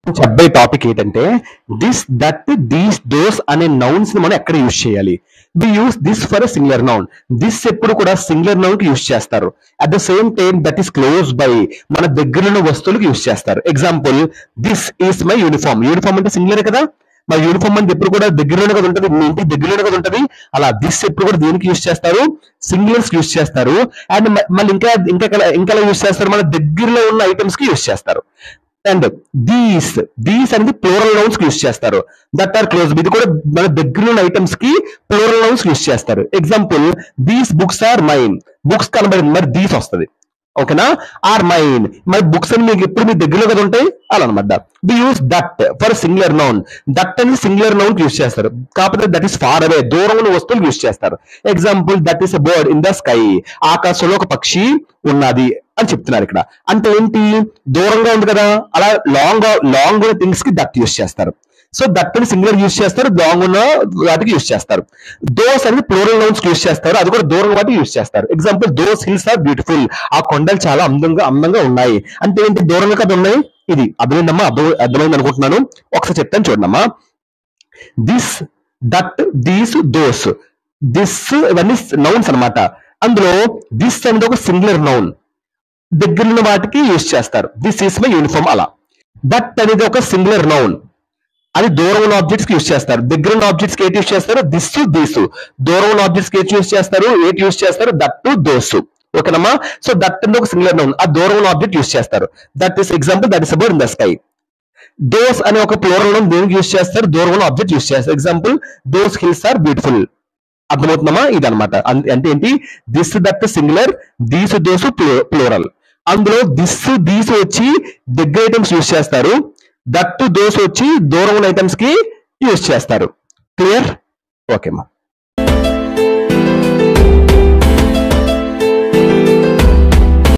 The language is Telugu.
చెప్పే టాపిక్ ఏంటంటే దిస్ దట్ దీస్ దోస్ అనే నౌన్స్ ని మనం ఎక్కడ యూజ్ చేయాలి. We use this for singular noun. This ఎప్పుడు కూడా సింగులర్ నౌన్ కి యూజ్ చేస్తారు. At the same time that is close by మన దగ్గర ఉన్న వస్తువులకు యూజ్ చేస్తారు. Example this is my uniform. Uniform అంటే సింగులర్ కదా, మరి యూనిఫామ్ అంటే ఎప్పుడు కూడా దగ్గరలోనే కదా ఉంటది, మీ ఇంటికి దగ్గరలోనే కదా ఉంటది. అలా దిస్ ఎప్పుడు కూడా దేనికి యూజ్ చేస్తారు, సింగులర్స్ యూజ్ చేస్తారు. అండ్ మళ్ళీ ఇంకా యూజ్ చేస్తారు, మన దగ్గరలో ఉన్న ఐటమ్స్ కి యూజ్ చేస్తారు. అండ్ దీస్ అనేది ప్లూరల్ నౌన్స్ కి యూస్ చేస్తారు. దట్ ఆర్ క్లోజ్, ఇది కూడా మన దగ్గర ఉన్న ఐటమ్స్ కి ప్లూరల్ నౌన్స్ యూస్ చేస్తారు. Example these books are mine. Books కనబడింది, మరి దీస్ వస్తుంది. ఓకేనా, ఆర్ మైన్. మరి బుక్స్ అని మీకు ఎప్పుడు మీ దగ్గరలో కదా ఉంటాయి, అలా అనమాట. We use that for singular noun. That అనేది సింగులర్ నౌన్ యూస్ చేస్తారు, కాకపోతే దట్ ఈస్ ఫార్ అవే, దూరం ఉన్న వస్తువులు యూస్ చేస్తారు. Example that is a bird in the sky. ఆకాశంలో ఒక పక్షి ఉన్నది అని చెప్తున్నారు ఇక్కడ. అంటే ఏంటి, దూరంగా ఉంది కదా, అలా లాంగ్ ఉన్న థింగ్స్ కి దట్ యూస్ చేస్తారు. సో దట్ అని సింగులర్ యూస్ చేస్తారు, లాంగ్ ఉన్న వాటికి యూస్ చేస్తారు. దోస్ అనేది ప్లూరల్ నౌన్స్ యూస్ చేస్తారు, అది కూడా దూరం వాటికి యూస్ చేస్తారు. Example those hills are beautiful. ఆ కొండలు చాలా అందంగా ఉన్నాయి. అంటే ఏంటి, దూరంగా కదా ఉన్నాయి. ఇది అర్థమైందమ్మా, అర్థమైంది అనుకుంటున్నాను. ఒకసారి చెప్తాను చూడమ్మా. This that these those, this ఇవన్నీ నౌన్స్ అన్నమాట. అందులో దిస్ అనేది ఒక సింగులర్ నౌన్, దగ్గరున్న వాటికి యూజ్ చేస్తారు. దిస్ ఈస్ మై యూనిఫామ్ అలా. దట్ అనేది ఒక సింగులర్ నౌన్, అది దూరం ఉన్న ఆబ్జెక్ట్స్ కి యూజ్ చేస్తారు. దగ్గర ఉన్న ఆబ్జెక్ట్స్ కి ఏటి యూజ్ చేస్తారు, దిస్ దీసు. దూరం ఉన్న ఆబ్జెక్ట్స్ కి ఏటి యూజ్ చేస్తారు, ఏటి యూజ్ చేస్తారు, దట్ దోసు. ఓకేనమ్మా. సో దట్ అనేది ఒక సింగులర్ నౌన్, ఆ దూరం ఉన్న ఆబ్జెక్ట్ యూజ్ చేస్తారు. That is example that is about in the sky. Those అనే ఒక ప్లూరల్ నౌన్ దేనికి యూజ్ చేస్తారు, దూరం ఉన్న ఆబ్జెక్ట్ యూజ్ చేస్తారు. Example those hills are beautiful. అర్థమవుతుందమ్మా, ఇదనమాట. అంటే ఏంటి, this that singular, these those plural. అందులో దిస్ దీస్ వచ్చి దగ్గర ఐటమ్స్ యూజ్ చేస్తారు, దట్ దోస్ వచ్చి దూరం ఉన్న ఐటమ్స్ కి యూజ్ చేస్తారు. క్లియర్? ఓకేమ్మా.